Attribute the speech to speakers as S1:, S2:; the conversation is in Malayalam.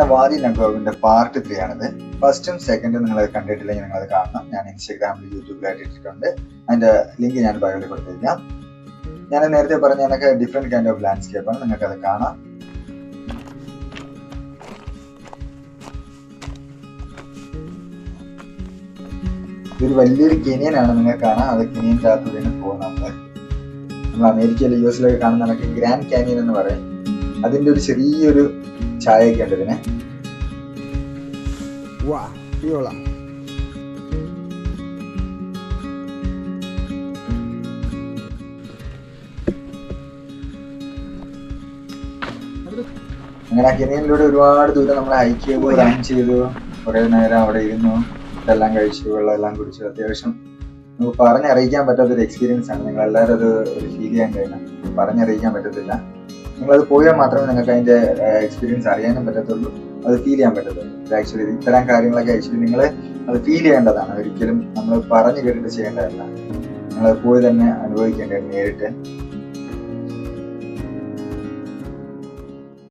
S1: അങ്ങനെ വാദി നഗോവിന്റെ പാർട്ട് 3 ആണിത്. ഫസ്റ്റും സെക്കൻഡും നിങ്ങൾ കണ്ടിട്ടില്ലെങ്കിൽ നിങ്ങൾ അത് കാണണം. ഞാൻ ഇൻസ്റ്റാഗ്രാമിൽ യൂട്യൂബിലായിട്ട് ഇട്ടിട്ടുണ്ട്. അതിന്റെ ലിങ്ക് ഞാൻ ബയോയിൽ കൊടുത്തിരിക്കാം. ഞാൻ നേരത്തെ പറഞ്ഞ കണക്ക് ഡിഫറെന്റ് കൈൻഡ് ഓഫ് ലാൻഡ്സ്കേപ്പ് ആണ്, നിങ്ങൾക്ക് അത് കാണാം. ഇതൊരു വലിയൊരു കെനിയനാണ്, നിങ്ങൾക്ക് കാണാം. അത് കെനിയൻ്റെ അകത്തൂടെ പോകുന്നത്. നമ്മൾ അമേരിക്കയിൽ US കാണുന്ന കണക്ക് ഗ്രാൻഡ് കാനിയൻ എന്ന് പറയും. അതിന്റെ ഒരു ചെറിയൊരു ഛായയൊക്കെ ഉണ്ട് ഇതിന്. അങ്ങനെ ആ കെനിയനിലൂടെ ഒരുപാട് ദൂരം നമ്മൾ ഹൈക്ക് ചെയ്തു, റൺ ചെയ്തു, കുറെ നേരം അവിടെ ഇരുന്നു, ഇതെല്ലാം കഴിച്ചു, വെള്ളം എല്ലാം കുടിച്ചു. അത്യാവശ്യം നമുക്ക് പറഞ്ഞറിയിക്കാൻ പറ്റാത്തൊരു എക്സ്പീരിയൻസ് ആണ്. നിങ്ങൾ എല്ലാവരും അത് ഫീൽ ചെയ്യാൻ കഴിയണം. പറഞ്ഞറിയിക്കാൻ പറ്റത്തില്ല. നിങ്ങളത് പോയാൽ മാത്രമേ നിങ്ങൾക്ക് അതിന്റെ എക്സ്പീരിയൻസ് അറിയാനും പറ്റത്തുള്ളൂ, അത് ഫീൽ ചെയ്യാൻ പറ്റത്തുള്ളൂ. ആക്ച്വലി ഇത്തരം കാര്യങ്ങളൊക്കെ ആക്ച്വലി നിങ്ങൾ അത് ഫീൽ ചെയ്യേണ്ടതാണ്. ഒരിക്കലും നമ്മൾ പറഞ്ഞു കേട്ടിട്ട് ചെയ്യേണ്ടതല്ല. നിങ്ങൾ പോയി തന്നെ അനുഭവിക്കേണ്ടത് നേരിട്ട്.